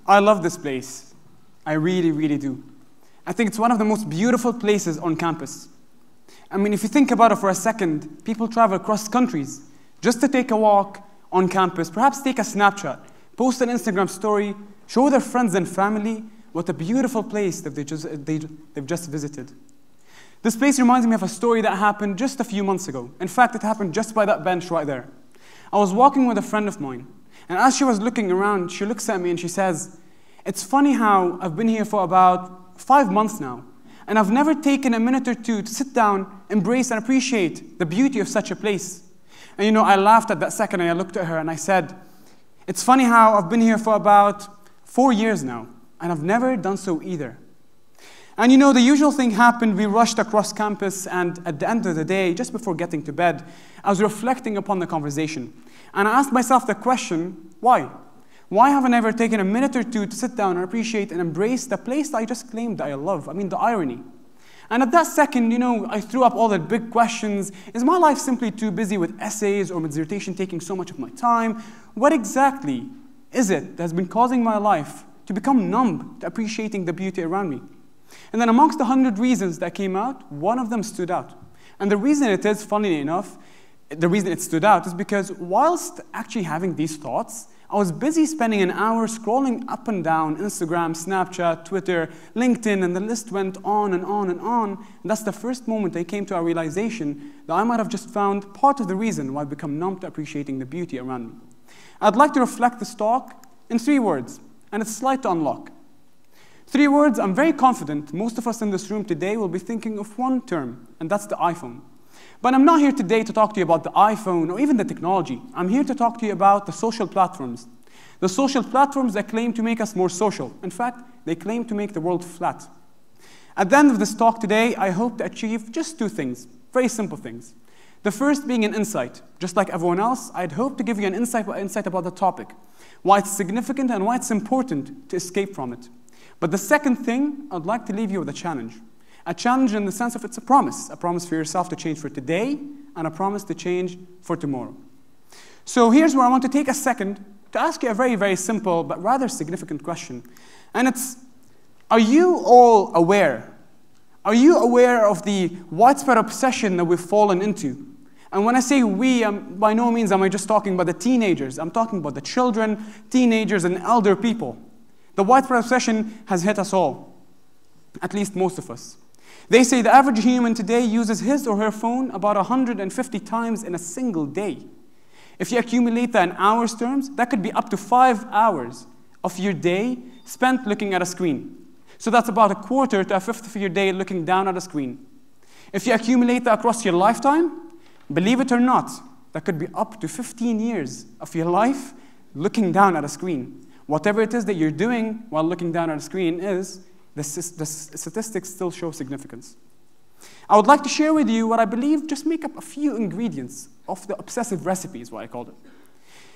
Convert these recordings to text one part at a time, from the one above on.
I love this place. I really, really do. I think it's one of the most beautiful places on campus. I mean, if you think about it for a second, people travel across countries just to take a walk on campus, perhaps take a Snapchat, post an Instagram story, show their friends and family what a beautiful place that they've just visited. This place reminds me of a story that happened just a few months ago. In fact, it happened just by that bench right there. I was walking with a friend of mine, and as she was looking around, she looks at me and she says, "It's funny how I've been here for about 5 months now, and I've never taken a minute or two to sit down, embrace, and appreciate the beauty of such a place." And you know, I laughed at that second, and I looked at her and I said, "It's funny how I've been here for about 4 years now, and I've never done so either." And you know, the usual thing happened. We rushed across campus, and at the end of the day, just before getting to bed, I was reflecting upon the conversation. And I asked myself the question, why? Why haven't I ever taken a minute or two to sit down and appreciate and embrace the place that I just claimed that I love? I mean, the irony. And at that second, you know, I threw up all the big questions. Is my life simply too busy with essays or my dissertation taking so much of my time? What exactly is it that has been causing my life to become numb to appreciating the beauty around me? And then amongst the 100 reasons that came out, one of them stood out. And the reason it is, funnily enough, the reason it stood out is because whilst actually having these thoughts, I was busy spending an hour scrolling up and down Instagram, Snapchat, Twitter, LinkedIn, and the list went on and on and on. And that's the first moment I came to a realization that I might have just found part of the reason why I've become numb to appreciating the beauty around me. I'd like to reflect this talk in 3 words, and it's slight to unlock. 3 words, I'm very confident most of us in this room today will be thinking of one term, and that's the iPhone. But I'm not here today to talk to you about the iPhone or even the technology. I'm here to talk to you about the social platforms. The social platforms that claim to make us more social. In fact, they claim to make the world flat. At the end of this talk today, I hope to achieve just 2 things, very simple things. The first being an insight. Just like everyone else, I'd hope to give you an insight about the topic, why it's significant and why it's important to escape from it. But the second thing, I'd like to leave you with a challenge. A challenge in the sense of it's a promise for yourself to change for today and a promise to change for tomorrow. So here's where I want to take a second to ask you a very, very simple but rather significant question. And it's, are you all aware? Are you aware of the widespread obsession that we've fallen into? And when I say we, by no means am I just talking about the teenagers. I'm talking about the children, teenagers, and elder people. The widespread obsession has hit us all, at least most of us. They say the average human today uses his or her phone about 150 times in a single day. If you accumulate that in hours terms, that could be up to 5 hours of your day spent looking at a screen. So that's about 1/4 to 1/5 of your day looking down at a screen. If you accumulate that across your lifetime, believe it or not, that could be up to 15 years of your life looking down at a screen. Whatever it is that you're doing while looking down at a screen is, the statistics still show significance. I would like to share with you what I believe just make up a few ingredients of the obsessive recipe, is what I called it.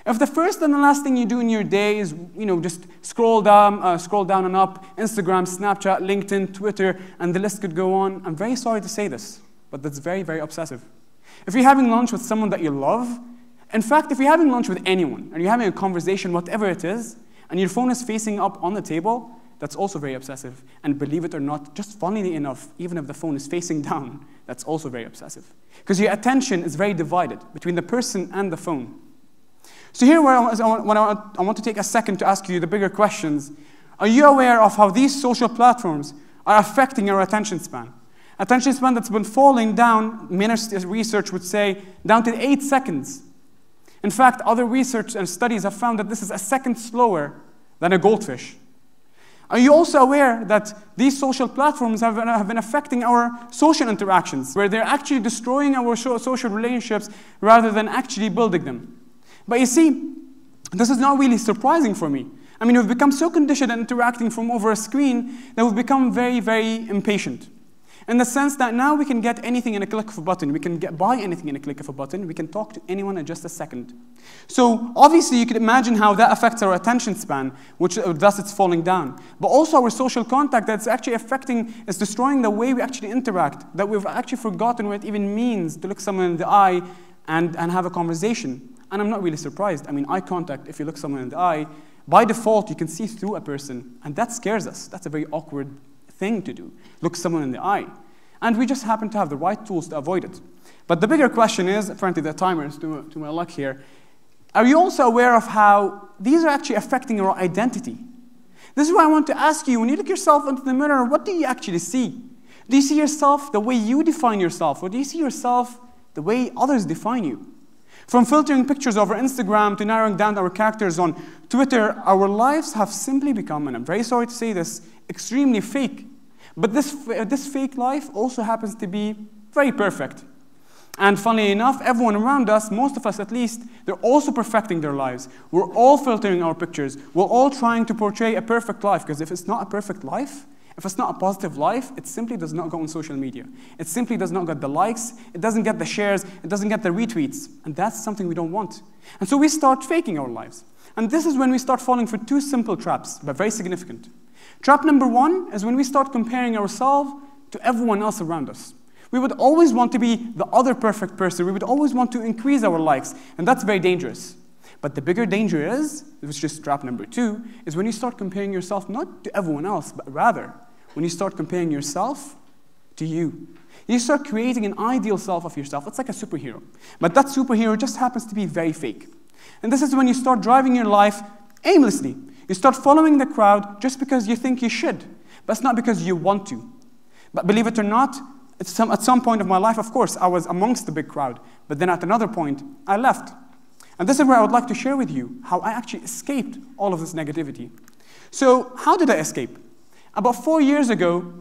If the first and the last thing you do in your day is, just scroll down and up, Instagram, Snapchat, LinkedIn, Twitter, and the list could go on, I'm very sorry to say this, but that's very, very obsessive. If you're having lunch with someone that you love, in fact, if you're having lunch with anyone, and you're having a conversation, whatever it is, and your phone is facing up on the table, that's also very obsessive. And believe it or not, just funnily enough, even if the phone is facing down, that's also very obsessive. Because your attention is very divided between the person and the phone. So here where I want to take a second to ask you the bigger questions. Are you aware of how these social platforms are affecting our attention span? Attention span that's been falling down, many research would say, down to 8 seconds. In fact, other research and studies have found that this is a second slower than a goldfish. Are you also aware that these social platforms have been affecting our social interactions, where they're actually destroying our social relationships rather than actually building them? But you see, this is not really surprising for me. I mean, we've become so conditioned in interacting from over a screen that we've become very, very impatient. In the sense that now we can get anything in a click of a button. We can buy anything in a click of a button. We can talk to anyone in just a second. So obviously you can imagine how that affects our attention span, which thus it's falling down. But also our social contact that's actually it's destroying the way we actually interact, that we've actually forgotten what it even means to look someone in the eye and have a conversation. And I'm not really surprised. I mean, eye contact, if you look someone in the eye, By default, you can see through a person, and that scares us. That's a very awkward thing to do, look someone in the eye. And we just happen to have the right tools to avoid it. But the bigger question is, apparently the timer is to my luck here, are you also aware of how these are actually affecting your identity? This is why I want to ask you, when you look yourself into the mirror, what do you actually see? Do you see yourself the way you define yourself, or do you see yourself the way others define you? From filtering pictures over Instagram to narrowing down our characters on Twitter, our lives have simply become, and I'm very sorry to say this, extremely fake. But this fake life also happens to be very perfect. And funnily enough, everyone around us, most of us at least, they're also perfecting their lives. We're all filtering our pictures. We're all trying to portray a perfect life, because if it's not a perfect life, if it's not a positive life, it simply does not go on social media. It simply does not get the likes, it doesn't get the shares, it doesn't get the retweets. And that's something we don't want. And so we start faking our lives. And this is when we start falling for two simple traps, but very significant. Trap number one is when we start comparing ourselves to everyone else around us. We would always want to be the other perfect person. We would always want to increase our likes, and that's very dangerous. But the bigger danger is, which is trap number two, is when you start comparing yourself not to everyone else, but rather when you start comparing yourself to you. You start creating an ideal self of yourself. It's like a superhero. But that superhero just happens to be very fake. And this is when you start driving your life aimlessly. You start following the crowd just because you think you should, but it's not because you want to. But believe it or not, at some point of my life, of course, I was amongst the big crowd. But then at another point, I left. And this is where I would like to share with you how I actually escaped all of this negativity. So how did I escape? About 4 years ago,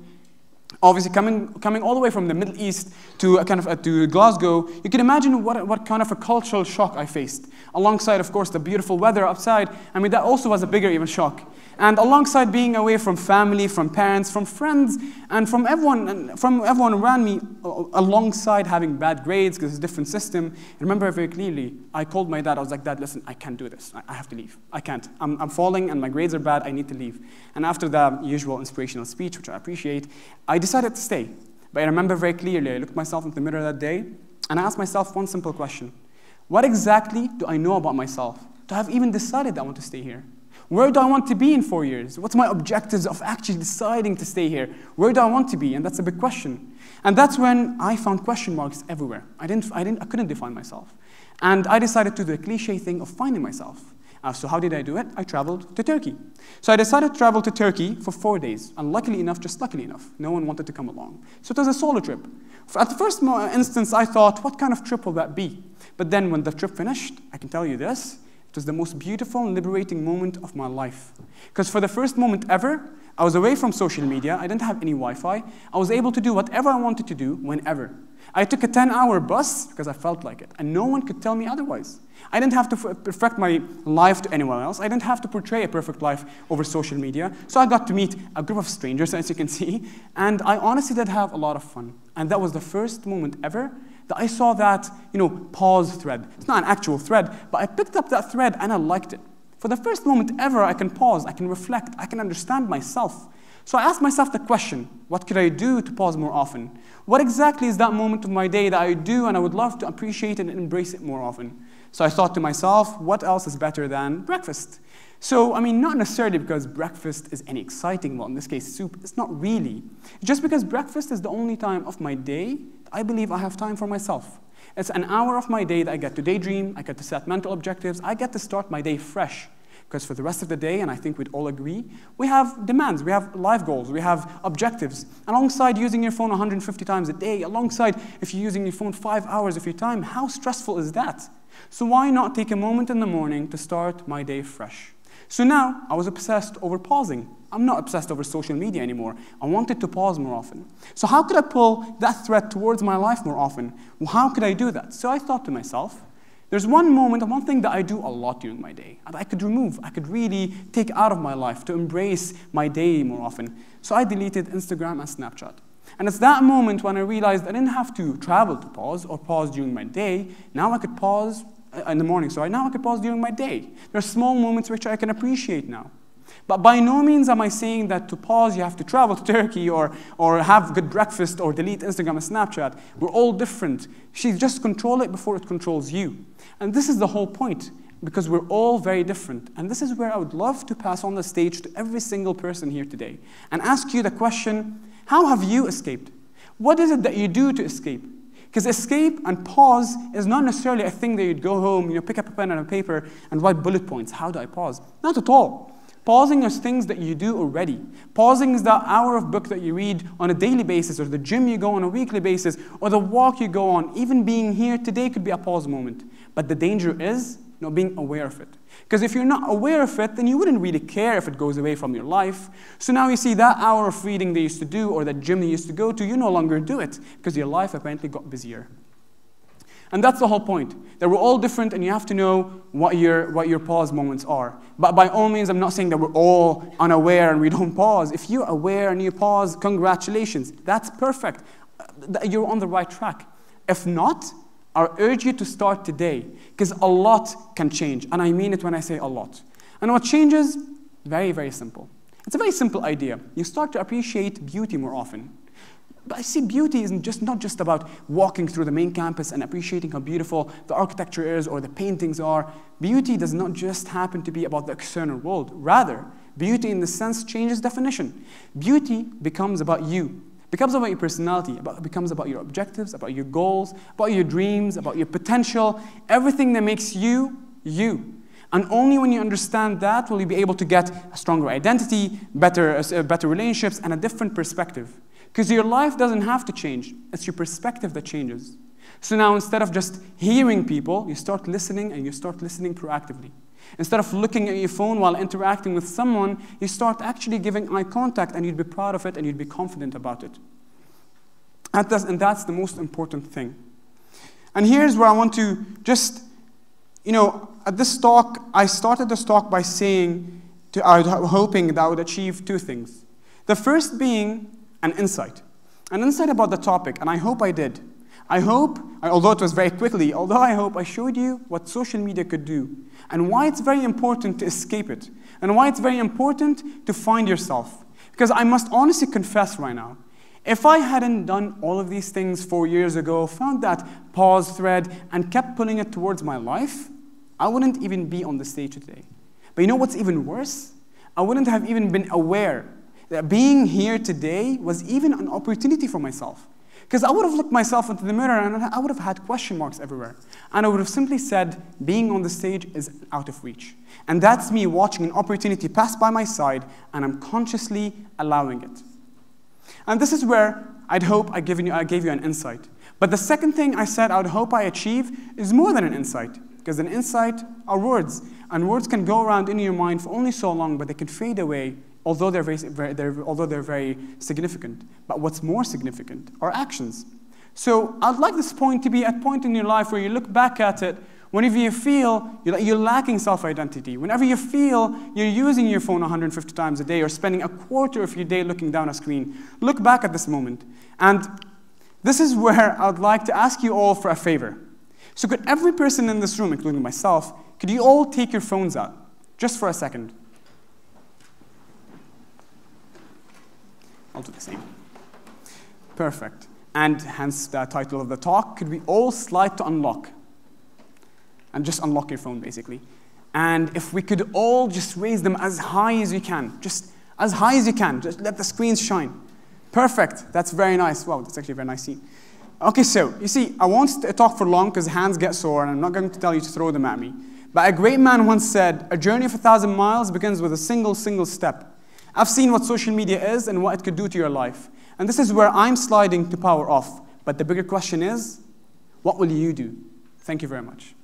obviously coming all the way from the Middle East to to Glasgow, you can imagine what kind of a cultural shock I faced. Alongside, of course, the beautiful weather outside, I mean, that also was a bigger even shock. And alongside being away from family, from parents, from friends, and from everyone around me, alongside having bad grades because it's a different system. I remember very clearly, I called my dad, I was like, Dad, listen, I can't do this. I have to leave. I can't. I'm falling and my grades are bad, I need to leave. And after the usual inspirational speech, which I appreciate, I decided to stay. But I remember very clearly, I looked myself in the mirror that day, and I asked myself one simple question. What exactly do I know about myself to have even decided that I want to stay here? Where do I want to be in 4 years? What's my objectives of actually deciding to stay here? Where do I want to be? And that's a big question. And that's when I found question marks everywhere. I couldn't define myself. And I decided to do the cliche thing of finding myself. So how did I do it? I traveled to Turkey. So I decided to travel to Turkey for 4 days. And luckily enough, just luckily enough, no one wanted to come along. So it was a solo trip. At the first instance, I thought, what kind of trip will that be? But then when the trip finished, I can tell you this, it was the most beautiful and liberating moment of my life. Because for the first moment ever, I was away from social media, I didn't have any Wi-Fi, I was able to do whatever I wanted to do, whenever. I took a 10-hour bus because I felt like it, and no one could tell me otherwise. I didn't have to perfect my life to anyone else, I didn't have to portray a perfect life over social media, so I got to meet a group of strangers, as you can see, and I honestly did have a lot of fun. And that was the first moment ever that I saw that, pause thread. It's not an actual thread, but I picked up that thread and I liked it. For the first moment ever, I can pause, I can reflect, I can understand myself. So I asked myself the question, what could I do to pause more often? What exactly is that moment of my day that I do and I would love to appreciate and embrace it more often? So I thought to myself, what else is better than breakfast? So, not necessarily because breakfast is any exciting, well, in this case, soup, it's not really. Just because breakfast is the only time of my day, I believe I have time for myself. It's an hour of my day that I get to daydream, I get to set mental objectives, I get to start my day fresh. Because for the rest of the day, and I think we'd all agree, we have demands, we have life goals, we have objectives. Alongside using your phone 150 times a day, alongside if you're using your phone 5 hours of your time, how stressful is that? So why not take a moment in the morning to start my day fresh? So now, I was obsessed over pausing. I'm not obsessed over social media anymore. I wanted to pause more often. So how could I pull that thread towards my life more often? Well, how could I do that? So I thought to myself, there's one moment, one thing that I do a lot during my day, and I could remove, I could really take out of my life to embrace my day more often. So I deleted Instagram and Snapchat. And it's that moment when I realized I didn't have to travel to pause or pause during my day. Now I could pause in the morning, sorry. Now I could pause during my day. There are small moments which I can appreciate now. But by no means am I saying that to pause you have to travel to Turkey or have good breakfast or delete Instagram and Snapchat. We're all different. Just control it before it controls you. And this is the whole point. because we're all very different. And this is where I would love to pass on the stage to every single person here today and ask you the question, how have you escaped? What is it that you do to escape? Because escape and pause is not necessarily a thing that you'd go home, pick up a pen and a paper and write bullet points. How do I pause? Not at all. Pausing is things that you do already. Pausing is that hour of book that you read on a daily basis, or the gym you go on a weekly basis, or the walk you go on. Even being here today could be a pause moment. But the danger is not being aware of it. Because if you're not aware of it, then you wouldn't really care if it goes away from your life. So now you see that hour of reading they used to do, or that gym they used to go to, you no longer do it, because your life apparently got busier. And that's the whole point, that we're all different and you have to know what your pause moments are. But by all means, I'm not saying that we're all unaware and we don't pause. If you're aware and you pause, congratulations, that's perfect. You're on the right track. If not, I urge you to start today, because a lot can change. And I mean it when I say a lot. And what changes? Very, very simple. It's a very simple idea. You start to appreciate beauty more often. But I see beauty is not just about walking through the main campus and appreciating how beautiful the architecture is or the paintings are. Beauty does not just happen to be about the external world. Rather, beauty in the sense changes definition. Beauty becomes about you. Becomes about your personality, becomes about your objectives, about your goals, about your dreams, about your potential, everything that makes you, you. And only when you understand that will you be able to get a stronger identity, better relationships, and a different perspective. Because your life doesn't have to change. It's your perspective that changes. So now instead of just hearing people, you start listening, and you start listening proactively. Instead of looking at your phone while interacting with someone, you start actually giving eye contact, and you'd be proud of it, and you'd be confident about it. And that's the most important thing. And here's where I want to just, at this talk, I started this talk by saying, hoping that I would achieve two things. The first being an insight about the topic, and I hope I did. Although it was very quickly, I hope I showed you what social media could do, and why it's very important to escape it, and why it's very important to find yourself. Because I must honestly confess right now, if I hadn't done all of these things 4 years ago, found that pause thread, and kept pulling it towards my life, I wouldn't even be on the stage today. But you know what's even worse? I wouldn't have even been aware that being here today was even an opportunity for myself. Because I would have looked myself into the mirror and I would have had question marks everywhere. And I would have simply said, being on the stage is out of reach. And that's me watching an opportunity pass by my side, and I'm consciously allowing it. And this is where I'd hope I gave you an insight. But the second thing I said I would hope I achieve is more than an insight. Because an insight are words. And words can go around in your mind for only so long, but they can fade away, although they're very significant. But what's more significant are actions. So I'd like this point to be a point in your life where you look back at it whenever you feel you're lacking self-identity, whenever you feel you're using your phone 150 times a day or spending a quarter of your day looking down a screen. Look back at this moment. And this is where I'd like to ask you all for a favor. So could every person in this room, including myself, could you all take your phones out, just for a second? I'll do the same. Perfect. And hence the title of the talk, could we all slide to unlock? And just unlock your phone, basically. And if we could all just raise them as high as we can, just as high as you can, just let the screens shine. Perfect. That's very nice. Wow, that's actually a very nice scene. Okay, so, you see, I won't talk for long because hands get sore, and I'm not going to tell you to throw them at me. But a great man once said, a journey of 1,000 miles begins with a single step. I've seen what social media is and what it could do to your life. And this is where I'm sliding to power off. But the bigger question is, what will you do? Thank you very much.